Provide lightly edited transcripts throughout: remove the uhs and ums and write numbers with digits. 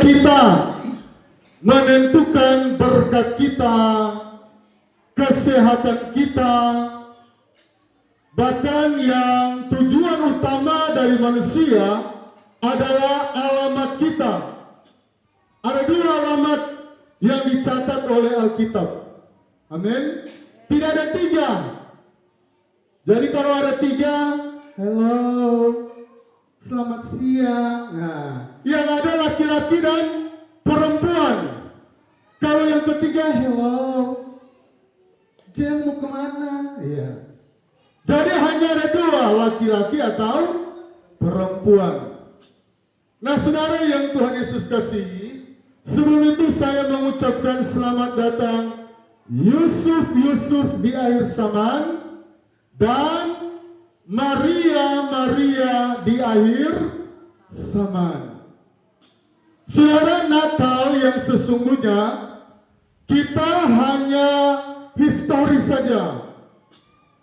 kita menentukan berkat kita, kesehatan kita, bahkan yang tujuan utama dari manusia adalah alamat kita. Ada dua alamat yang dicatat oleh Alkitab. Amin. Tidak ada tiga. Jadi kalau ada tiga, hello, selamat siang. Nah, yang ada laki-laki dan perempuan. Kalau yang ketiga, hello, Jen mau kemana? Iya. Jadi hanya ada dua, laki-laki atau perempuan. Nah, saudara yang Tuhan Yesus kasihi, sebelum itu saya mengucapkan selamat datang Yusuf di akhir zaman dan Maria di akhir zaman. Saudara, Natal yang sesungguhnya kita hanya histori saja.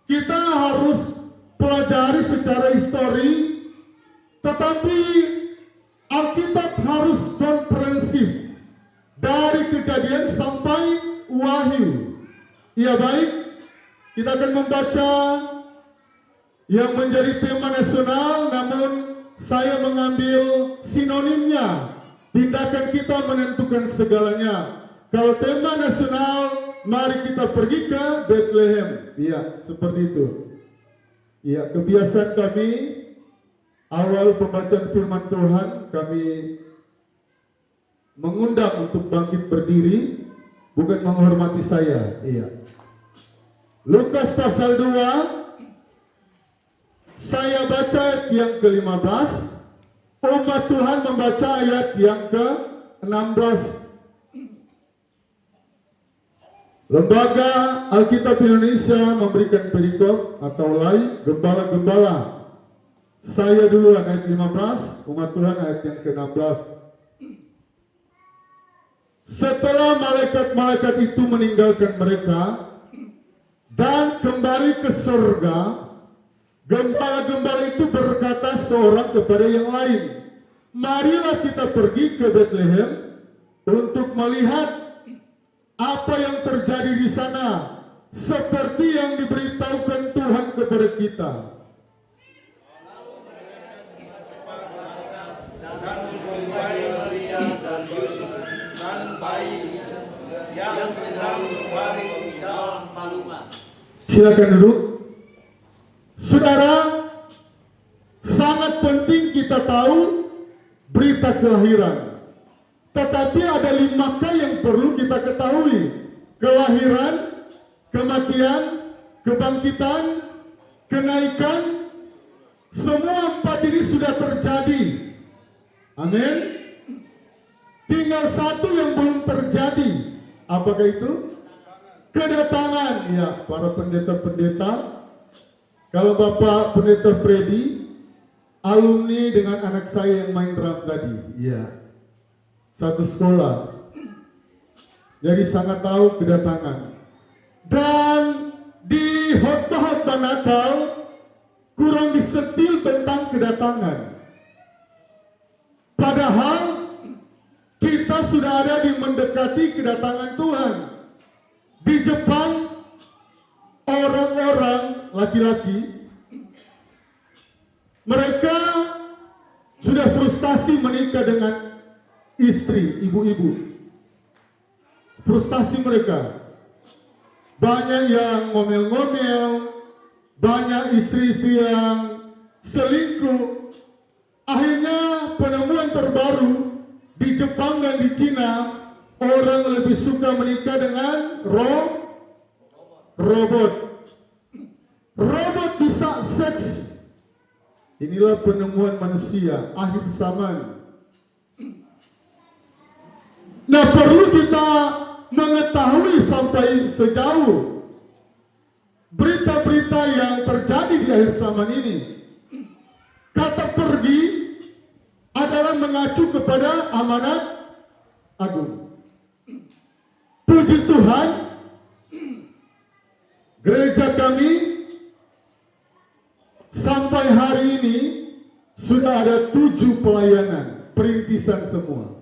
Kita harus pelajari secara histori, tetapi Alkitab harus komprehensif dari Kejadian sampai Wahyu. Ya baik, kita akan membaca yang menjadi tema nasional, namun saya mengambil sinonimnya. Tindakan kita menentukan segalanya. Kalau tema nasional, mari kita pergi ke Bethlehem. Iya, seperti itu. Iya, kebiasaan kami awal pembacaan firman Tuhan, kami mengundang untuk bangkit berdiri, bukan menghormati saya. Iya. Lukas pasal 2, saya baca ayat yang ke-15, umat Tuhan membaca ayat yang ke-16. Lembaga Alkitab Indonesia memberikan perikop atau lay gembala-gembala. Saya duluan ayat 15, umat Tuhan ayat yang ke-16. Setelah malaikat-malaikat itu meninggalkan mereka dan kembali ke surga, gembala-gembala itu berkata seorang kepada yang lain, marilah kita pergi ke Bethlehem untuk melihat apa yang terjadi di sana, seperti yang diberitahukan Tuhan kepada kita. Dan menjumpai Maria dan Yusuf dan bayi yang sedang berbaring di dalam kandungan. Silakan duduk. Saudara, sangat penting kita tahu berita kelahiran. Tetapi ada 5 K yang perlu kita ketahui. Kelahiran, kematian, kebangkitan, kenaikan. Semua 4 ini sudah terjadi. Amin. Tinggal 1 yang belum terjadi. Apakah itu? Kedatangan. Ya, para pendeta-pendeta. Kalau Bapak Pendeta Freddy, alumni dengan anak saya yang main drum tadi. Iya. Satu sekolah, jadi sangat tahu kedatangan. Dan di khotbah Natal kurang disentil tentang kedatangan. Padahal kita sudah ada di mendekati kedatangan Tuhan. Di Jepang, orang-orang laki-laki mereka sudah frustasi menikah dengan istri, ibu-ibu. Frustasi mereka. Banyak yang ngomel-ngomel, banyak istri-istri yang selingkuh. Akhirnya penemuan terbaru di Jepang dan di Cina, orang lebih suka menikah dengan robot. Robot bisa seks. Inilah penemuan manusia akhir zaman. Nah, perlu kita mengetahui sampai sejauh berita-berita yang terjadi di akhir zaman ini. Kata pergi adalah mengacu kepada amanat agung. Puji Tuhan, gereja kami sampai hari ini sudah ada 7 pelayanan, perintisan semua.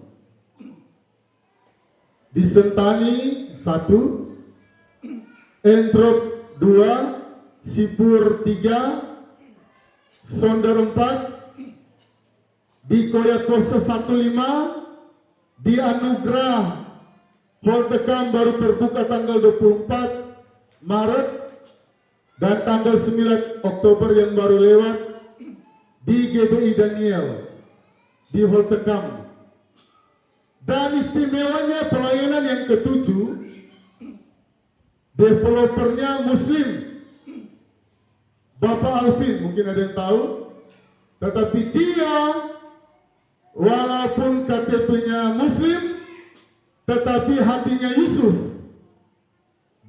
di Sentani 1, Entrop 2, Sipur 3, Sonder 4, di Koyakoso 15, di Anugrah Holtekam baru terbuka tanggal 24 Maret dan tanggal 9 Oktober yang baru lewat di GBI Daniel di Holtekam. Dan istimewanya pelayanan yang ketujuh, developernya Muslim, Bapak Alvin, mungkin ada yang tahu, tetapi dia walaupun KTP-nya Muslim, tetapi hatinya Yusuf.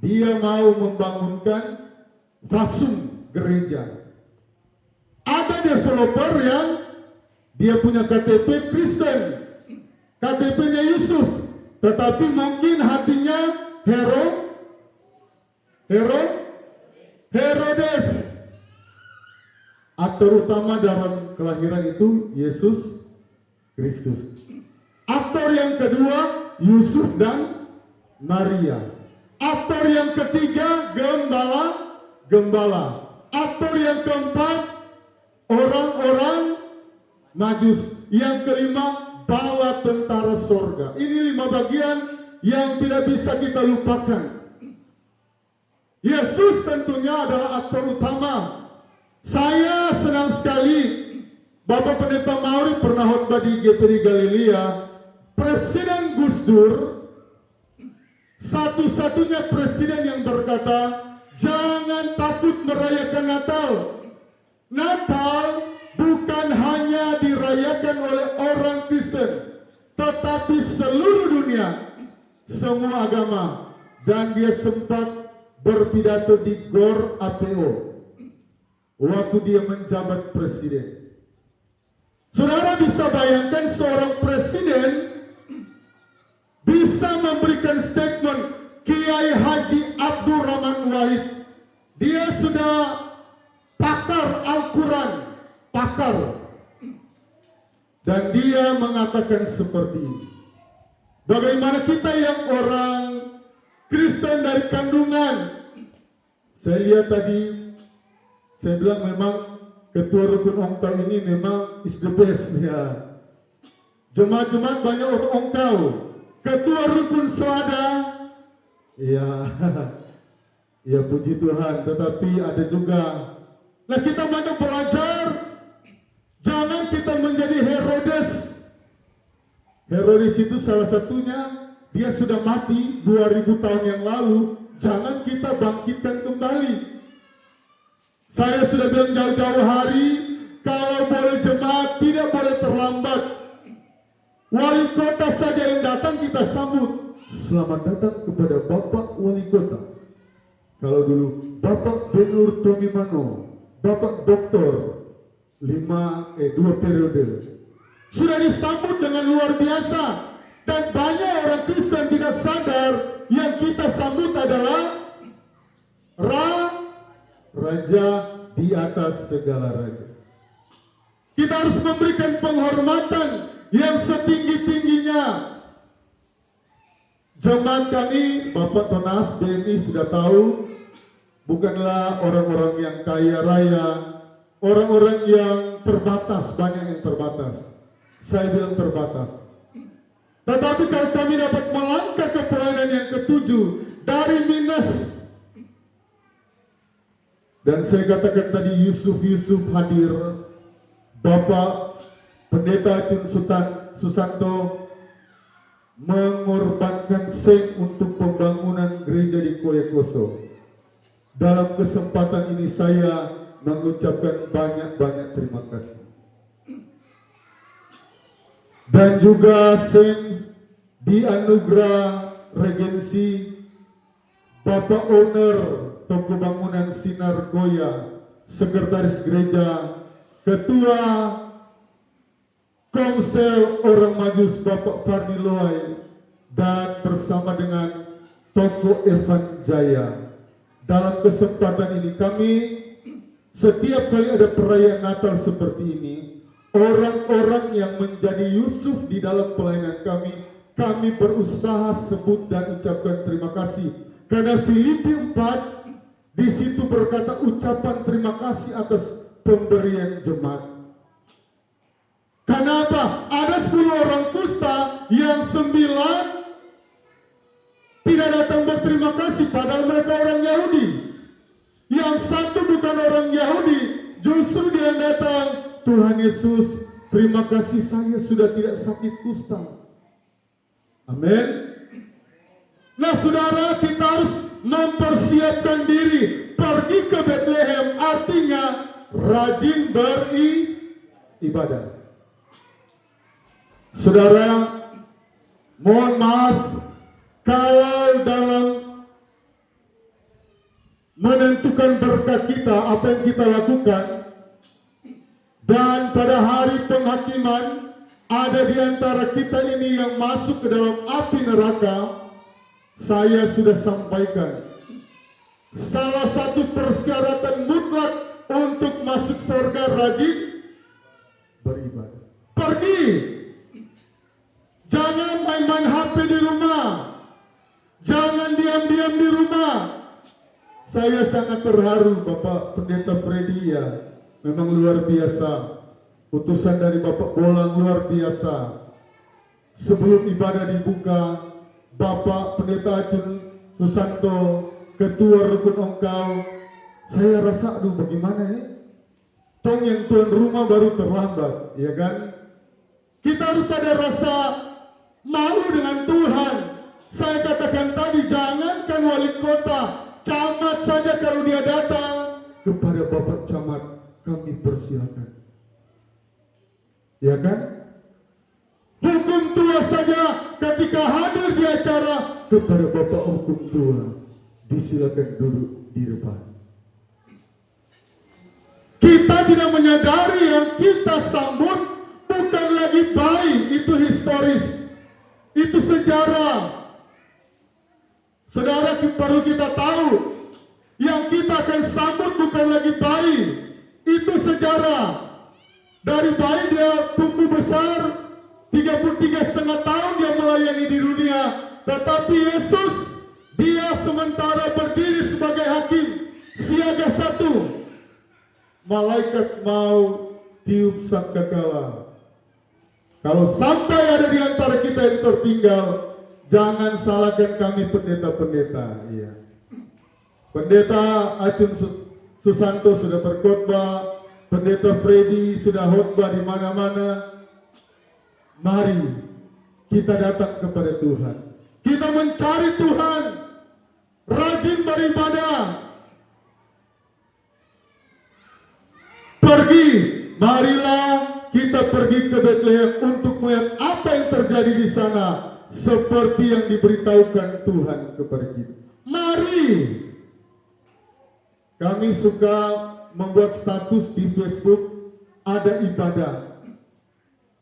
Dia mau membangunkan fasum gereja. Ada developer yang dia punya KTP Kristen, KTP-nya Yusuf, tetapi mungkin hatinya Herodes. Aktor utama dalam kelahiran itu Yesus Kristus. Aktor yang kedua Yusuf dan Maria. Aktor yang ketiga gembala. Aktor yang keempat orang-orang Majus. Yang kelima bala tentara sorga. Ini 5 bagian yang tidak bisa kita lupakan. Yesus tentunya adalah aktor utama. Saya senang sekali Bapak Pendeta Mauri pernah khotbah di GPD Galilea. Presiden Gus Dur satu-satunya presiden yang berkata, jangan takut merayakan Natal. Natal bukan hanya dirayakan oleh orang Kristen, tetapi seluruh dunia, semua agama. Dan dia sempat berpidato di GOR APO waktu dia menjabat presiden. Saudara bisa bayangkan seorang presiden bisa memberikan statement. Kiai Haji Abdurrahman Wahid, dia sudah pakar Al-Quran, pakar, dan dia mengatakan seperti ini. Bagaimana kita yang orang Kristen dari kandungan, saya lihat tadi, saya bilang memang ketua rukun ongkau ini memang is the best ya. Jemaat-jemaat banyak orang ongkau. Ketua rukun Selada, ya, ya puji Tuhan. Tetapi ada juga, nah kita banyak belajar. Jangan kita menjadi Herodes. Herodes itu salah satunya, dia sudah mati 2000 tahun yang lalu. Jangan kita bangkitkan kembali. Saya sudah bilang jauh-jauh hari, kalau boleh jemaat tidak boleh terlambat. Wali kota saja yang datang kita sambut. Selamat datang kepada Bapak Wali Kota. Kalau dulu Bapak Benur Tomimano, Bapak Doktor 2 periode, sudah disambut dengan luar biasa. Dan banyak orang Kristen tidak sadar yang kita sambut adalah Raja di atas segala raja. Kita harus memberikan penghormatan yang setinggi-tingginya. Jemaat kami, Bapak Tonas BMI sudah tahu, bukanlah orang-orang yang kaya raya, orang-orang yang terbatas, banyak yang terbatas. Saya bilang terbatas. Tetapi kalau kami dapat melangkah ke pelayanan yang ketujuh dari minus, dan saya katakan tadi Yusuf hadir, Bapak Pendeta Cun Susanto mengorbankan seng untuk pembangunan gereja di Koyakoso. Dalam kesempatan ini saya mengucapkan banyak-banyak terima kasih. Dan juga seng di Anugerah Regensi Bapak Owner Toko Bangunan Sinar Goya, Sekretaris Gereja, Ketua Komsel Orang Majus Bapak Fardi Loai, dan bersama dengan Toko Evan Jaya. Dalam kesempatan ini kami, setiap kali ada perayaan Natal seperti ini, orang-orang yang menjadi Yusuf di dalam pelayanan kami kami berusaha sebut dan ucapkan terima kasih. Karena Filipi 4 di situ berkata ucapan terima kasih atas pemberian jemaat. Kenapa? Ada 10 orang kusta yang 9 tidak datang berterima kasih padahal mereka orang Yahudi. Yang satu bukan orang Yahudi, justru dia datang, Tuhan Yesus, terima kasih saya sudah tidak sakit kusta. Amin. Nah saudara, kita harus mempersiapkan diri pergi ke Bethlehem, artinya rajin beribadah. Saudara, mohon maaf kalau dalam menentukan berkat kita, apa yang kita lakukan, dan pada hari penghakiman ada di antara kita ini yang masuk ke dalam api neraka. Saya sudah sampaikan, salah satu persyaratan mutlak untuk masuk surga rajin beribadah. Pergi, jangan main-main HP di rumah, jangan diam-diam di rumah. Saya sangat terharu Bapak Pendeta Freddy, ya, memang luar biasa. Utusan dari Bapak Bolang luar biasa. Sebelum ibadah dibuka, Bapak Pendeta Acun Susanto, Ketua Rukun Ongkau, saya rasa aduh bagaimana ya? Tong yang tuan rumah baru terlambat, ya kan? Kita harus ada rasa malu dengan Tuhan. Saya katakan tadi, jangankan wali kota, camat saja kalau dia datang kepada Bapak Camat, kami persilakan. Ya kan? Hukum tua saja ketika hadir di acara kepada Bapak Hukum Tua, disilakan duduk di depan. Kita tidak menyadari yang kita sambut bukan lagi bayi, itu historis, itu sejarah. Saudara, perlu kita tahu, yang kita akan sambut bukan lagi bayi, itu sejarah. Dari bayi dia tumbuh besar, 33,5 tahun dia melayani di dunia. Tetapi Yesus, dia sementara berdiri sebagai hakim, siaga 1. Malaikat mau tiup sangkakala. Kalau sampai ada di antara kita yang tertinggal, jangan salahkan kami pendeta-pendeta. Iya. Pendeta Acun Susanto sudah berkhotbah, Pendeta Freddy sudah khotbah di mana-mana. Mari kita datang kepada Tuhan. Kita mencari Tuhan, rajin beribadah. Pergi, marilah kita pergi ke Bethlehem untuk melihat apa yang terjadi di sana, seperti yang diberitahukan Tuhan kepada kita. Mari. Kami suka membuat status di Facebook, ada ibadah.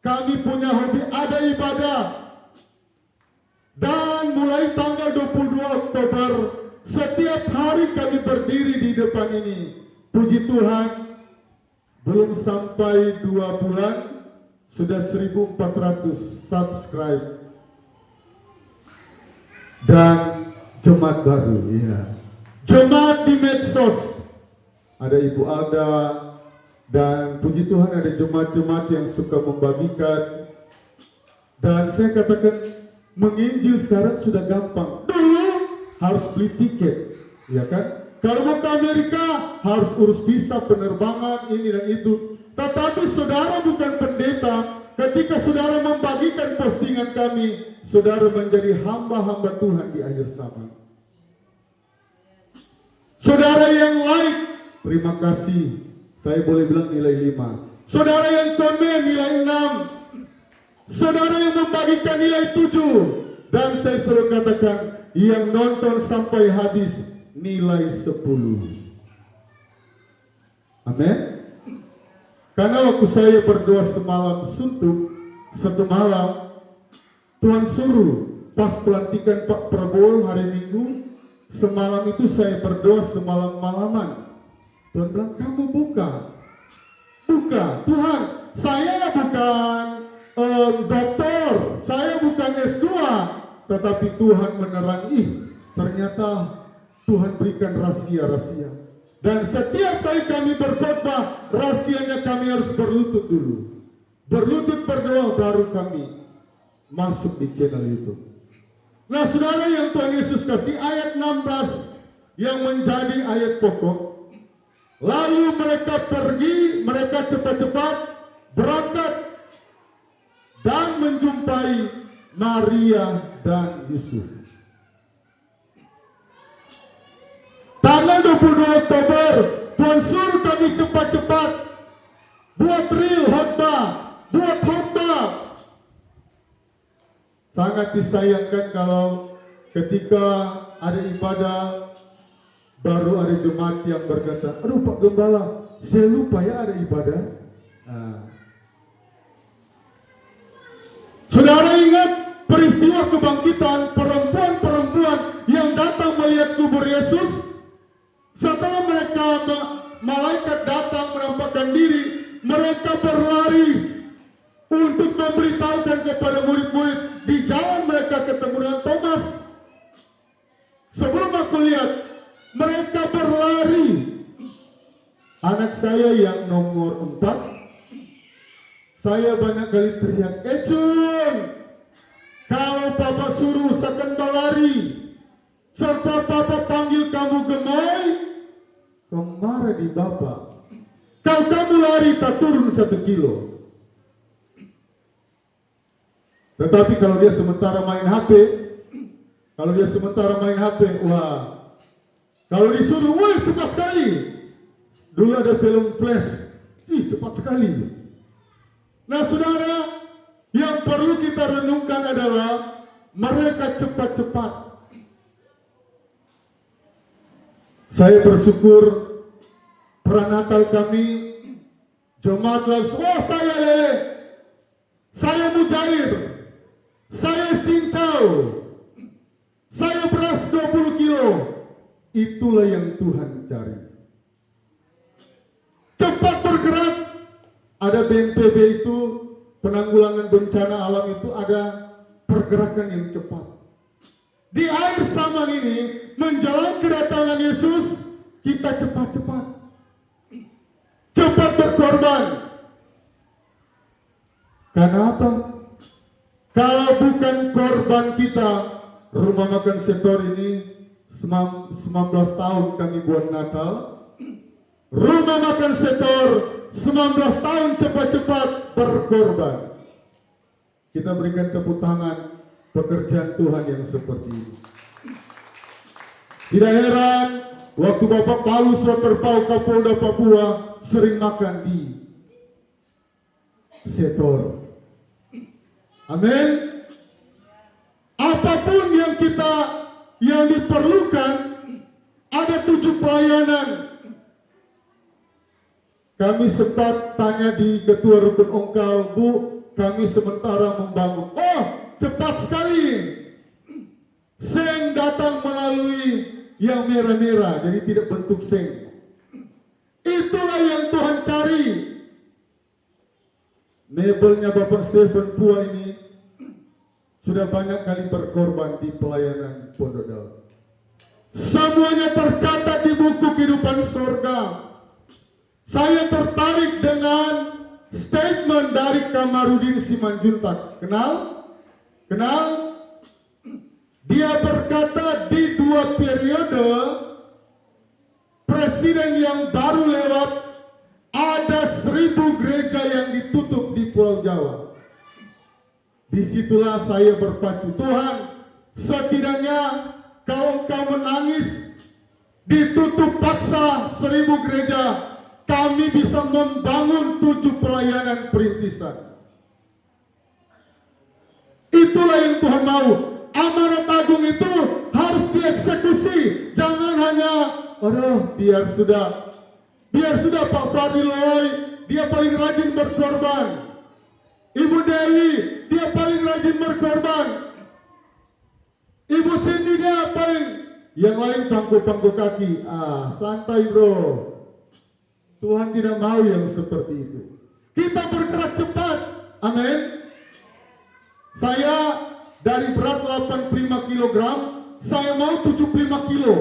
Kami punya hobi, ada ibadah. Dan mulai tanggal 22 Oktober, setiap hari kami berdiri di depan ini. Puji Tuhan, belum sampai 2 bulan, sudah 1.400 subscribe. Dan jemaat baru, ya. Jemaat di medsos. Ada Ibu Alda, dan puji Tuhan ada jemaat-jemaat yang suka membagikan. Dan saya katakan, menginjil sekarang sudah gampang. Dulu harus beli tiket, ya kan? Kalau mau ke Amerika harus urus visa penerbangan ini dan itu. Tetapi saudara bukan pendeta. Ketika saudara membagikan postingan kami, saudara menjadi hamba-hamba Tuhan di akhir zaman. Saudara yang like, terima kasih. Saya boleh bilang nilai 5. Saudara yang komen nilai 6. Saudara yang membagikan nilai 7. Dan saya selalu katakan, yang nonton sampai habis nilai 10. Amin. Karena waktu saya berdoa semalam suntuk, 1 malam, Tuhan suruh pas pelantikan Pak Prabowo hari Minggu, semalam itu saya berdoa semalam-malaman. Tuhan bilang, kamu buka. Tuhan, saya bukan dokter, saya bukan sedang S2, tetapi Tuhan menerangi. Ternyata Tuhan berikan rahasia-rahasia. Dan setiap kali kami berkhotbah, rahasianya kami harus berlutut dulu. Berlutut berdoa baru kami masuk di channel YouTube. Nah saudara yang Tuhan Yesus kasih, ayat 16 yang menjadi ayat pokok. Lalu mereka pergi, mereka cepat-cepat berangkat dan menjumpai Maria dan Yusuf. Tanggal 22 Oktober, Tuhan suruh kami cepat-cepat buat real khotbah, buat khotbah. Sangat disayangkan kalau ketika ada ibadah, baru ada jemaat yang berkata, aduh Pak Gembala, saya lupa ya ada ibadah. Saudara ingat peristiwa kebangkitan perempuan-perempuan yang datang melihat kubur Yesus? Setelah malaikat datang menampakkan diri, mereka berlari untuk memberitahukan kepada murid-murid. Di jalan mereka ketemu dengan Thomas. Sebelum aku lihat, mereka berlari. Anak saya yang nomor 4, saya banyak kali teriak, Ecun, kalau Papa suruh usahakan berlari, serta Papa panggil kamu gemoy, kemana di Bapak? Kalau kamu lari tak turun 1 kilo. Tetapi kalau dia sementara main HP, wah, kalau disuruh, wah cepat sekali. Dulu ada film Flash, cepat sekali. Nah saudara, yang perlu kita renungkan adalah mereka cepat-cepat. Saya bersyukur pranatal kami, jemaat langsung, oh saya Lele, saya Mujair, saya Cincau, saya beras 20 kilo. Itulah yang Tuhan cari. Cepat bergerak. Ada BNPB itu, penanggulangan bencana alam itu ada pergerakan yang cepat. Di akhir zaman ini, menjelang kedatangan Yesus, kita cepat-cepat. Cepat berkorban. Karena apa? Kalau bukan korban kita, Rumah Makan Setor ini 19 tahun kami buat Natal. Rumah Makan Setor 19 tahun cepat-cepat berkorban. Kita berikan tepuk tangan pekerjaan Tuhan yang seperti ini. Tidak heran waktu Bapak Paulus Waterpau Kapolda Papua sering makan di Setor. Amin. Apapun yang diperlukan, ada 7 pelayanan. Kami sempat tanya di Ketua Rukun Ongkal, Bu, kami sementara membangun. Oh, cepat sekali. Seng datang melalui yang merah-merah, jadi tidak bentuk seng. Itulah yang Tuhan cari. Mebelnya Bapak Stephen Pua ini sudah banyak kali berkorban di pelayanan Pondok Daun. Semuanya tercatat di buku kehidupan surga. Saya tertarik dengan statement dari Kamarudin Simanjuntak. Kenal? Dia berkata di 2 periode presiden yang baru lewat ada 1000 gereja yang ditutup di Pulau Jawa. Disitulah saya berpacu, Tuhan, setidaknya kalau Engkau menangis ditutup paksa 1000 gereja, kami bisa membangun 7 pelayanan perintisan. Itulah yang Tuhan mau. Amanat agung itu harus dieksekusi. Jangan hanya, aduh, biar sudah Pak Fadil Loy, dia paling rajin berkorban. Ibu Dewi, dia paling rajin berkorban. Ibu Cindy, dia paling, yang lain pangku-pangku kaki. Santai bro. Tuhan tidak mau yang seperti itu. Kita bergerak cepat. Amin. Saya dari berat 85 kg, saya mau 75 kilo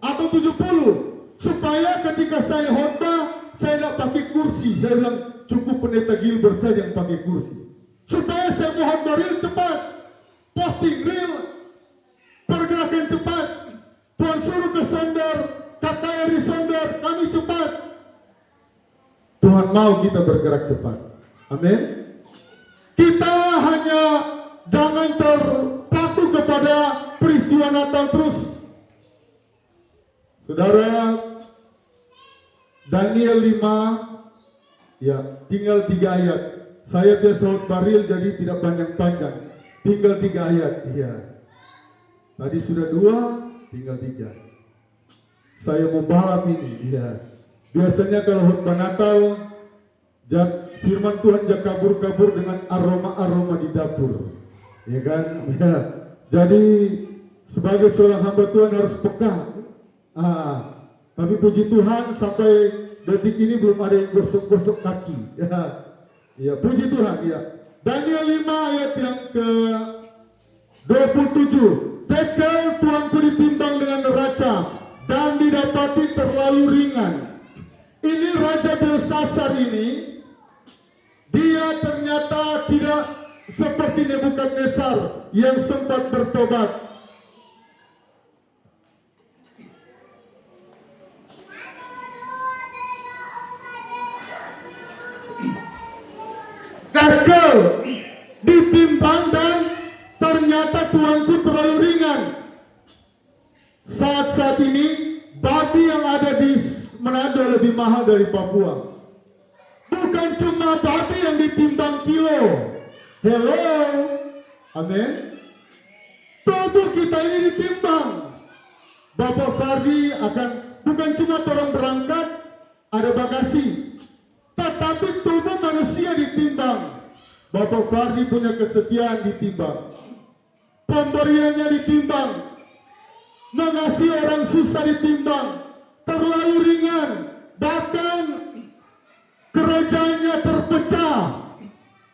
atau 70, supaya ketika saya khotbah saya tidak pakai kursi. Saya bilang cukup pendeta Gilbert saja yang pakai kursi, supaya saya mohon real cepat, posting real, pergerakan cepat. Tuhan suruh ke sender, kata Eri sender, kami cepat. Tuhan mau kita bergerak cepat. Amin. Kita hanya jangan terpaku kepada peristiwa Natal terus. Saudara, Daniel 5, ya tinggal 3 ayat. Saya tidak baril jadi tidak panjang-panjang. Tinggal 3 ayat. Iya. Tadi sudah 2, tinggal 3. Saya mau balap ini. Iya. Biasanya kalau khotbah Natal, firman Tuhan jangan kabur-kabur dengan aroma-aroma di dapur. Ya kan? Ya. Jadi sebagai seorang hamba Tuhan harus peka. Tapi puji Tuhan sampai detik ini belum ada yang gosok-gosok kaki. Ya. Ya, puji Tuhan. Ya. Daniel 5 ayat yang ke 27. Tekel tuanku ditimbang dengan neraca dan didapati terlalu ringan. Ini Raja Belsasar ini, dia ternyata tidak seperti Nebukadnezar yang sempat bertobat. Tekel ditimbang dan ternyata tuanku terlalu ringan. Saat-saat ini babi yang ada di Manado lebih mahal dari Papua. Bukan cuma babi yang ditimbang kilo. Hello, amin. Tubuh kita ini ditimbang. Bapak Fardi akan bukan cuma orang berangkat ada bagasi, tetapi tubuh manusia ditimbang. Bapak Fardi punya kesetiaan ditimbang. Pemberiannya ditimbang. Mengasihi orang susah ditimbang. Terlalu ringan. Bahkan kerajanya terpecah,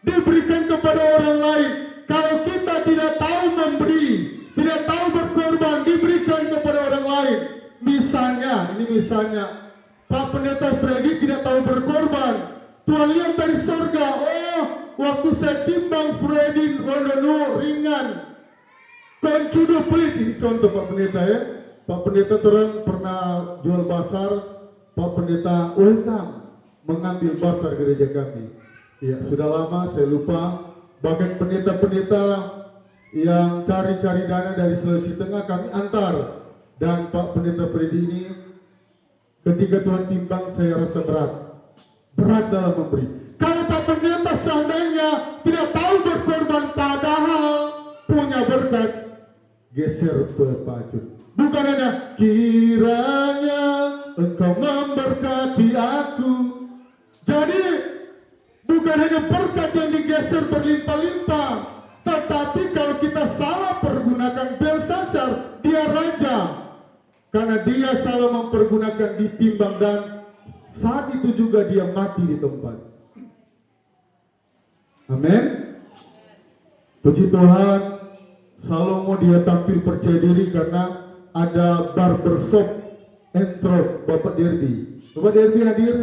diberikan kepada orang lain. Kalau kita tidak tahu memberi, tidak tahu berkorban, diberikan kepada orang lain. Misalnya, ini misalnya Pak Pendeta Freddy tidak tahu berkorban. Tuhan lihat dari surga, oh waktu saya timbang Freddy Rondono ringan, koncudo pelit. Ini contoh Pak Pendeta ya. Pak Pendeta terang pernah jual basar. Pak Pendeta welcome mengambil basar gereja kami. Ya sudah lama saya lupa. Bahkan pendeta-pendeta yang cari-cari dana dari Sulawesi Tengah kami antar. Dan Pak Pendeta Freddy ini ketika Tuhan timbang saya rasa berat dalam memberi. Kalau Pak Pendeta seandainya tidak tahu berkorban padahal punya berkat, geser berpacut. Bukan hanya kiranya engkau memberkati aku. Jadi bukan hanya berkat yang digeser berlimpah-limpah, tetapi kalau kita salah pergunakan Belsasar, dia raja, karena dia salah mempergunakan ditimbang dan saat itu juga dia mati di tempat. Amin. Puji Tuhan, Salomo dia tampil percaya diri karena ada barbershop Entrop Bapak Derby. Bapak Derby hadir.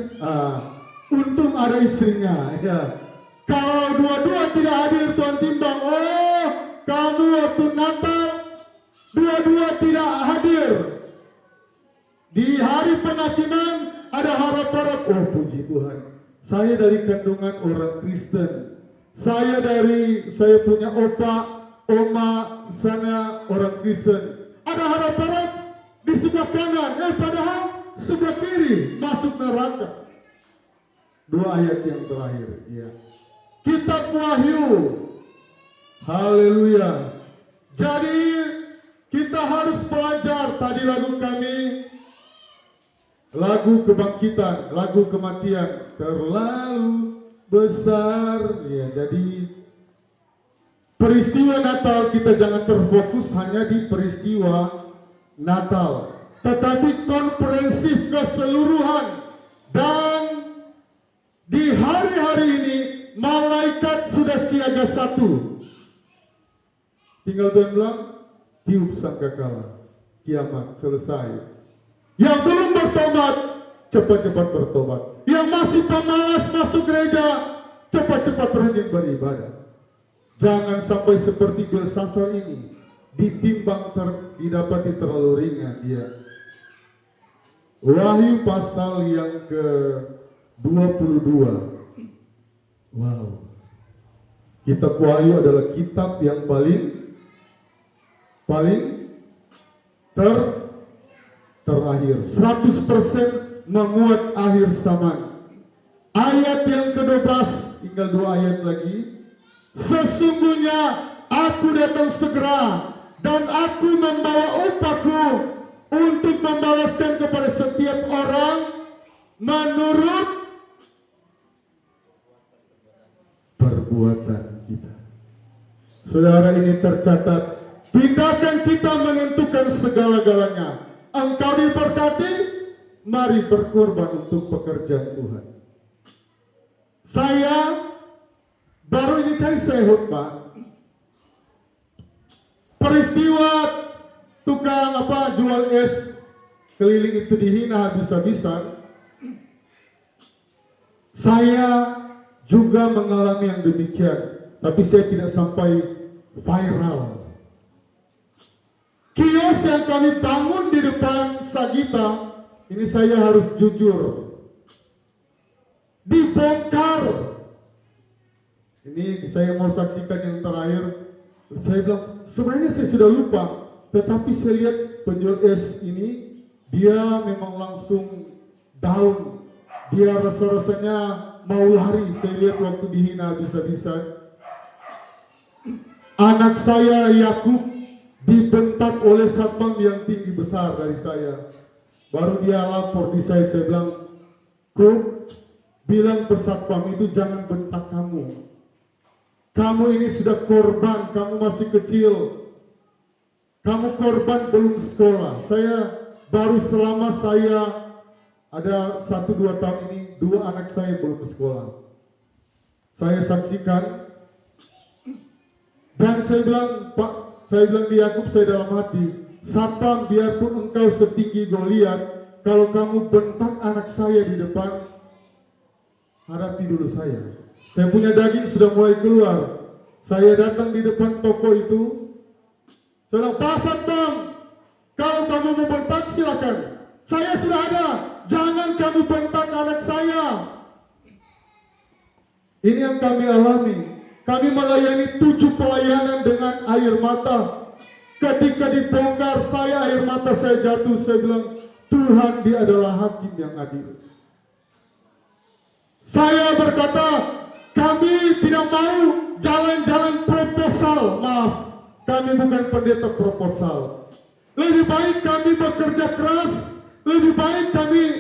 Untung ada istrinya. Ya. Kalau dua-dua tidak hadir Tuhan timbang. Oh, kamu waktu Natal dua-dua tidak hadir. Di hari penghakiman ada harap-harap. Oh puji Tuhan, saya dari kandungan orang Kristen. Saya punya opa, oma sana orang Kristen. Ada harap-harap di sebelah kanan, padahal sebelah kiri masuk neraka. 2 ayat yang terakhir, ya. Kitab Wahyu, haleluya. Jadi kita harus belajar. Tadi lagu kami, lagu kebangkitan, lagu kematian terlalu besar, ya. Jadi peristiwa Natal kita jangan terfokus hanya di peristiwa Natal, tetapi komprehensif keseluruhan. Dan di hari-hari ini malaikat sudah siaga 1. Tinggal Tuhan bilang, tiup sangkakala, kiamat selesai. Yang belum bertobat, cepat-cepat bertobat. Yang masih pemalas masuk gereja, cepat-cepat rajin beribadah. Jangan sampai seperti Belsasar ini, ditimbang didapati terlalu ringan dia. Wahyu pasal yang ke-22. Wow. Kitab Wahyu adalah kitab yang paling terakhir. 100% memuat akhir zaman. Ayat yang ke-12, tinggal 2 ayat lagi. Sesungguhnya aku datang segera dan aku membawa upahku untuk membalaskan kepada setiap orang menurut perbuatan kita. Saudara, ini tercatat, tindakan kita menentukan segala-galanya. Engkau diberkati, mari berkorban untuk pekerjaan Tuhan. Saya baru ini kali saya khotbah, peristiwa tukang jual es keliling itu dihina habis-habisan. Saya juga mengalami yang demikian, tapi saya tidak sampai viral. Kios yang kami bangun di depan Sagita, ini saya harus jujur, dibongkar. Ini saya mau saksikan yang terakhir. Saya bilang, sebenarnya saya sudah lupa, tetapi saya lihat penjual es ini, dia memang langsung down. Dia rasa-rasanya mau lari. Saya lihat waktu dihina habis-habisan. Anak saya Yakub dibentak oleh satpam yang tinggi besar dari saya. Baru dia lapor di saya bilang, Kuk, bilang ke satpam itu jangan bentak kamu. Kamu ini sudah korban, kamu masih kecil. Kamu korban belum sekolah. Saya baru selama saya ada 1-2 tahun ini, 2 anak saya belum sekolah. Saya saksikan. Dan saya bilang, Pak, saya bilang di Yakub, saya dalam hati, satpam biarpun engkau setinggi Goliat, kalau kamu bentak anak saya di depan, hadapi dulu saya. Saya punya daging sudah mulai keluar. Saya datang di depan toko itu. Saya bilang, Pak Satpam, kalau kamu mau bentak silakan. Saya sudah ada. Jangan kamu bentak anak saya. Ini yang kami alami. Kami melayani 7 pelayanan dengan air mata. Ketika dibongkar saya, air mata saya jatuh. Saya bilang, Tuhan, dia adalah hakim yang adil. Saya berkata, kami tidak mau jalan-jalan proposal. Maaf, kami bukan pendeta proposal. Lebih baik kami bekerja keras. Lebih baik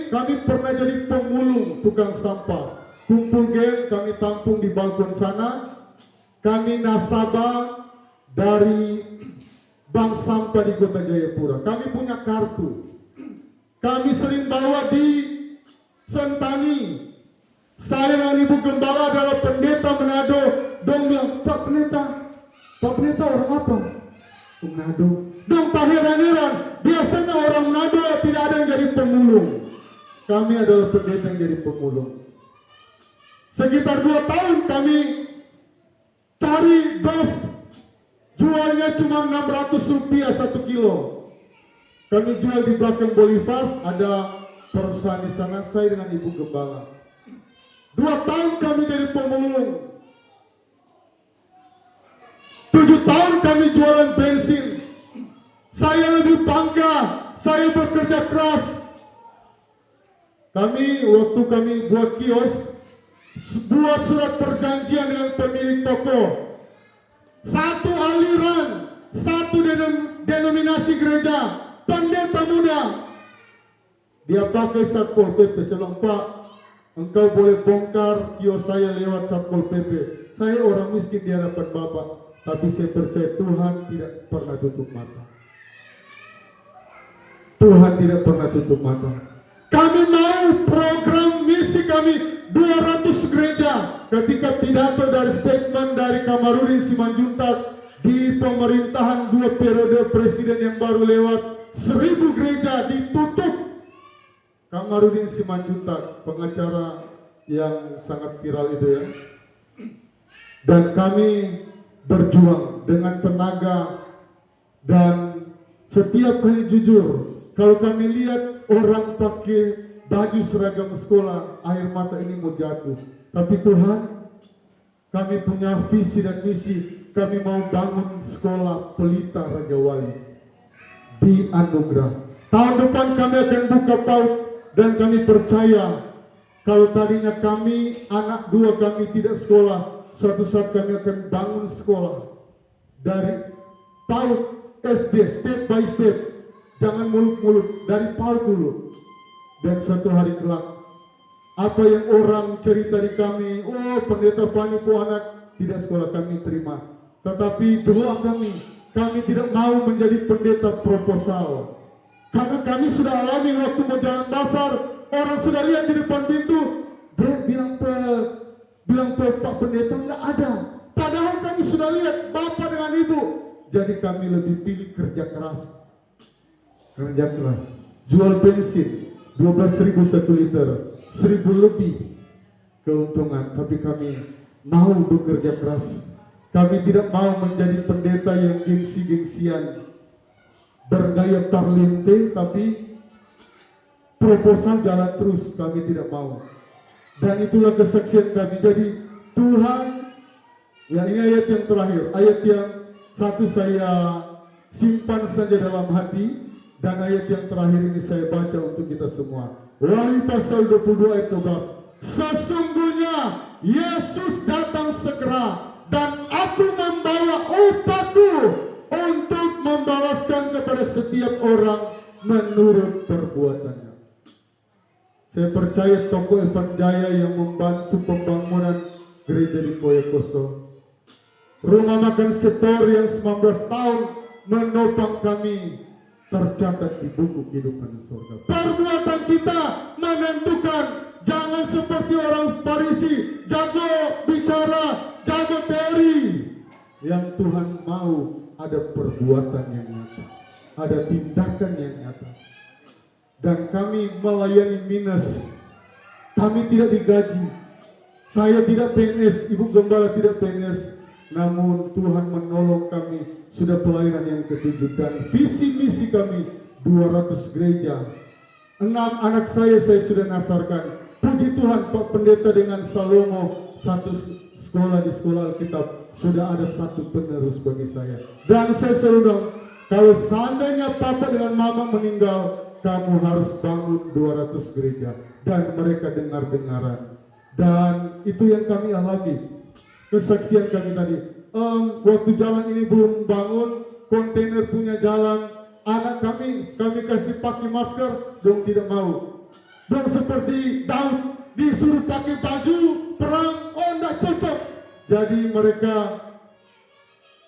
kami pernah jadi pemulung, tukang sampah. Kumpul geng, kami tampung di balkon sana. Kami nasabah dari bank sampah di Kota Jayapura. Kami punya kartu. Kami sering bawa di Sentani. Saya dan Ibu Gembala adalah pendeta Manado. Dong bilang, Pak pendeta orang apa? Manado. Dong tak heran-heran, biasanya orang Manado tidak ada yang jadi pemulung. Kami adalah pendeta yang jadi pemulung. Sekitar 2 tahun kami cari dos, jualnya cuma Rp600 1 kilo. Kami jual di belakang Bolivar, ada perusahaan di sana, saya dengan Ibu Gembala. 2 tahun kami jadi pemulung. 7 tahun kami jualan bensin. Saya lebih bangga, saya bekerja keras. Waktu kami buat kios, buat surat perjanjian dengan pemilik toko. 1 aliran, 1 denominasi gereja, pendeta muda. Dia pakai Satpol PP. Saya bilang, Pak, engkau boleh bongkar kios saya lewat Satpol PP. Saya orang miskin di hadapan Bapak, tapi saya percaya Tuhan tidak pernah tutup mata. Tuhan tidak pernah tutup mata. Kami mau program misi kami 200 gereja. Ketika pidato dari statement dari Kamarudin Simanjuntak di pemerintahan 2 periode presiden yang baru lewat, 1000 gereja ditutup. Kamarudin Simanjuntak, pengacara yang sangat viral itu ya. Dan kami berjuang dengan tenaga dan setiap kali jujur, kalau kami lihat orang pakai baju seragam sekolah, air mata ini mau jatuh. Tapi Tuhan, kami punya visi dan misi. Kami mau bangun sekolah Pelita Raja Wali di anugerah. Tahun depan kami akan buka PAUD dan kami percaya kalau tadinya kami, anak 2 kami tidak sekolah, suatu saat kami akan bangun sekolah dari PAUD SD, step by step. Jangan mulut-mulut, dari PAUD dulu. Dan suatu hari kelak, apa yang orang cerita di kami, oh pendeta Fani anak tidak sekolah, kami terima. Tetapi doa kami tidak mau menjadi pendeta proposal. Karena kami sudah alami waktu mau jalan dasar, orang sudah lihat di depan pintu, dia bilang Pak pendeta enggak ada. Padahal kami sudah lihat bapak dengan ibu. Jadi kami lebih pilih kerja keras. Jual bensin 12.000 1 liter, 1.000 lebih keuntungan. Tapi kami mau bekerja keras. Kami tidak mau menjadi pendeta yang gengsi-gengsian, bergaya parlente, tapi proposal jalan terus. Kami tidak mau. Dan itulah kesaksian kami. Jadi Tuhan, ya ini ayat yang terakhir, ayat yang satu saya simpan saja dalam hati, dan ayat yang terakhir ini saya baca untuk kita semua. Wahyu pasal 22 ayat 12. Sesungguhnya Yesus datang segera, dan aku membawa upahku untuk membalaskan kepada setiap orang menurut perbuatannya. Saya percaya tokoh Evan Jaya yang membantu pembangunan gereja di Koyokoso, rumah makan setor yang 19 tahun menopang kami, tercatat di buku kehidupan di surga. Perbuatan kita menentukan. Jangan seperti orang Farisi, jago bicara, jago teori. Yang Tuhan mau ada perbuatan yang nyata, ada tindakan yang nyata. Dan kami melayani minus. Kami tidak digaji. Saya tidak PNS, Ibu Gembala tidak PNS. Namun Tuhan menolong kami. Sudah pelayanan yang ke-7 dan visi misi kami 200 gereja. 6 anak saya sudah nasarkan. Puji Tuhan, Pak Pendeta dengan Salomo, 1 sekolah di sekolah Alkitab, sudah ada 1 penerus bagi saya. Dan saya selalu bilang, kalau seandainya Papa dengan Mama meninggal, kamu harus bangun 200 gereja. Dan mereka dengar-dengaran. Dan itu yang kami alami. Kesaksian kami tadi. Waktu jalan ini belum bangun, kontainer punya jalan, anak kami kasih pakai masker, dong tidak mau. Dong seperti Daud disuruh pakai baju perang, oh enggak cocok. Jadi mereka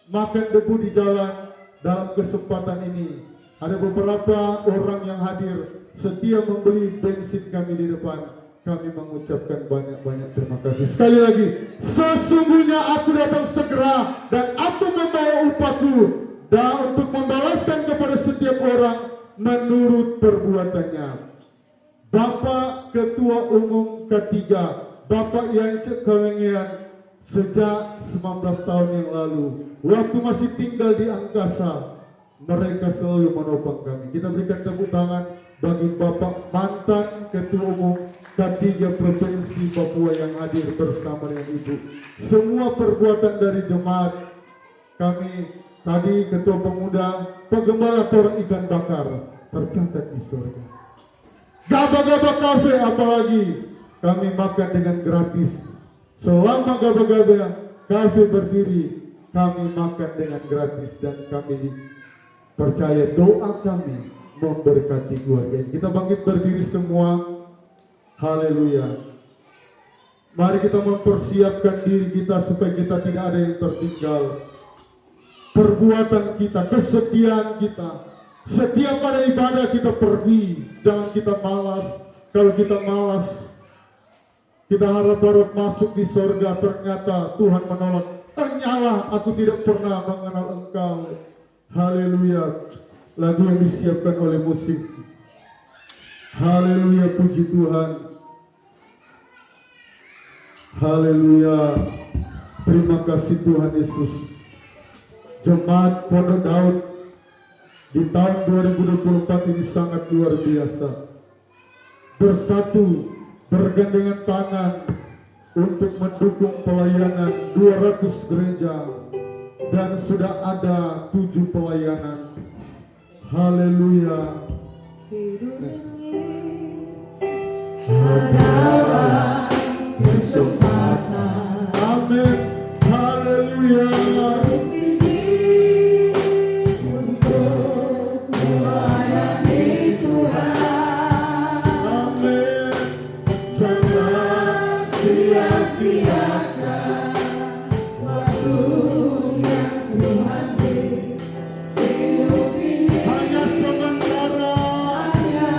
makan debu di jalan. Dalam kesempatan ini ada beberapa orang yang hadir setia membeli bensin kami di depan. Kami mengucapkan banyak-banyak terima kasih. Sekali lagi, sesungguhnya aku datang segera dan aku membawa upahku dan untuk membalaskan kepada setiap orang menurut perbuatannya. Bapak Ketua Umum K3, Bapak Yance Kawengian, sejak 19 tahun yang lalu, waktu masih tinggal di angkasa, mereka selalu menopang kami. Kita berikan tepuk tangan bagi Bapak mantan Ketua Umum K3 Provinsi Papua yang hadir bersama dengan Ibu. Semua perbuatan dari jemaat kami tadi, Ketua Pemuda, Penggembala Torang Ikan Bakar, tercatat di surga. Gaba-gaba kafe apalagi kami makan dengan gratis. Selama gaba-gaba kafe berdiri, kami makan dengan gratis dan kami percaya doa kami memberkati keluarga ini. Kita bangkit berdiri semua. Haleluya. Mari kita mempersiapkan diri kita supaya kita tidak ada yang tertinggal. Perbuatan kita, kesetiaan kita. Setiap ada ibadah kita pergi. Jangan kita malas. Kalau kita malas, kita harap-harap masuk di sorga, ternyata Tuhan menolak. Hanyalah aku tidak pernah mengenal Engkau. Haleluya. Lagu yang disiapkan oleh musik. Haleluya, puji Tuhan. Haleluya. Terima kasih Tuhan Yesus. Jemaat Pondok Daud di tahun 2024 ini sangat luar biasa. Bersatu, bergandengan tangan untuk mendukung pelayanan 200 gereja dan sudah ada 7 pelayanan. Haleluya. Adalah kesempatan Amin. Haleluya. untuk melayani Tuhan. Amin. Jangan sia-siakan waktu yang Tuhan beri. Hidup ini Hanya sementara. hanya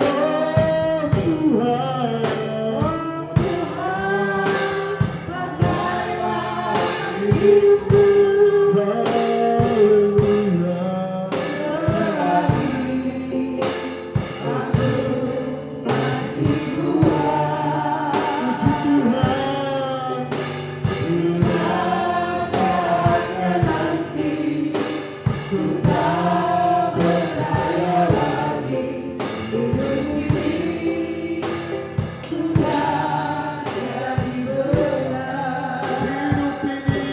Oh Tuhan. pakailah hidupku Haleluya. selagi aku masih kuat. Puji Tuhan. Saatnya nanti ku tak berdaya lagi. Hidup ini sudah jadi berat. Hidup ini.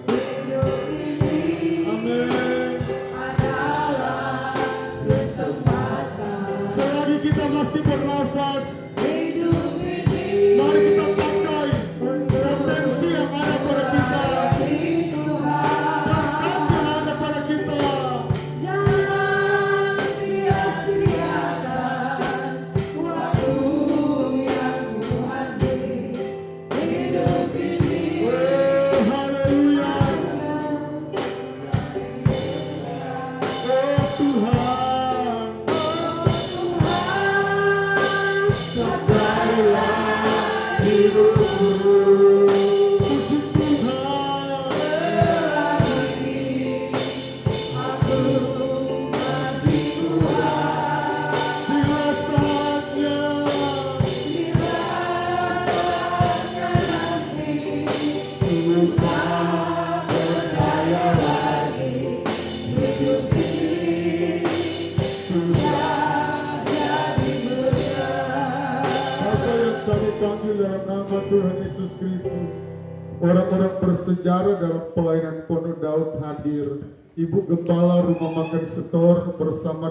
Hidup ini Amin. adalah kesempatan. Selagi kita masih bernafas, Hidup ini mari kita pakai potensi yang ada pada kita. di Tuhan. Berkat yang ada pada kita. Jangan sia-siakan waktu yang Tuhan beri. Hidup ini Oh, haleluya. Oh Tuhan. pakailah hidupku Puji Tuhan. selagi aku masih kuat. Bila saatnya. Bila saatnya nanti ku tak berdaya lagi. Hidup ini sudah jadi berat. Apa yang kami panggil dalam nama Tuhan Yesus Kristus. Orang-orang bersejarah dalam pelayanan Pondok Daud hadir. Ibu Gembala Rumah Makan Setor bersama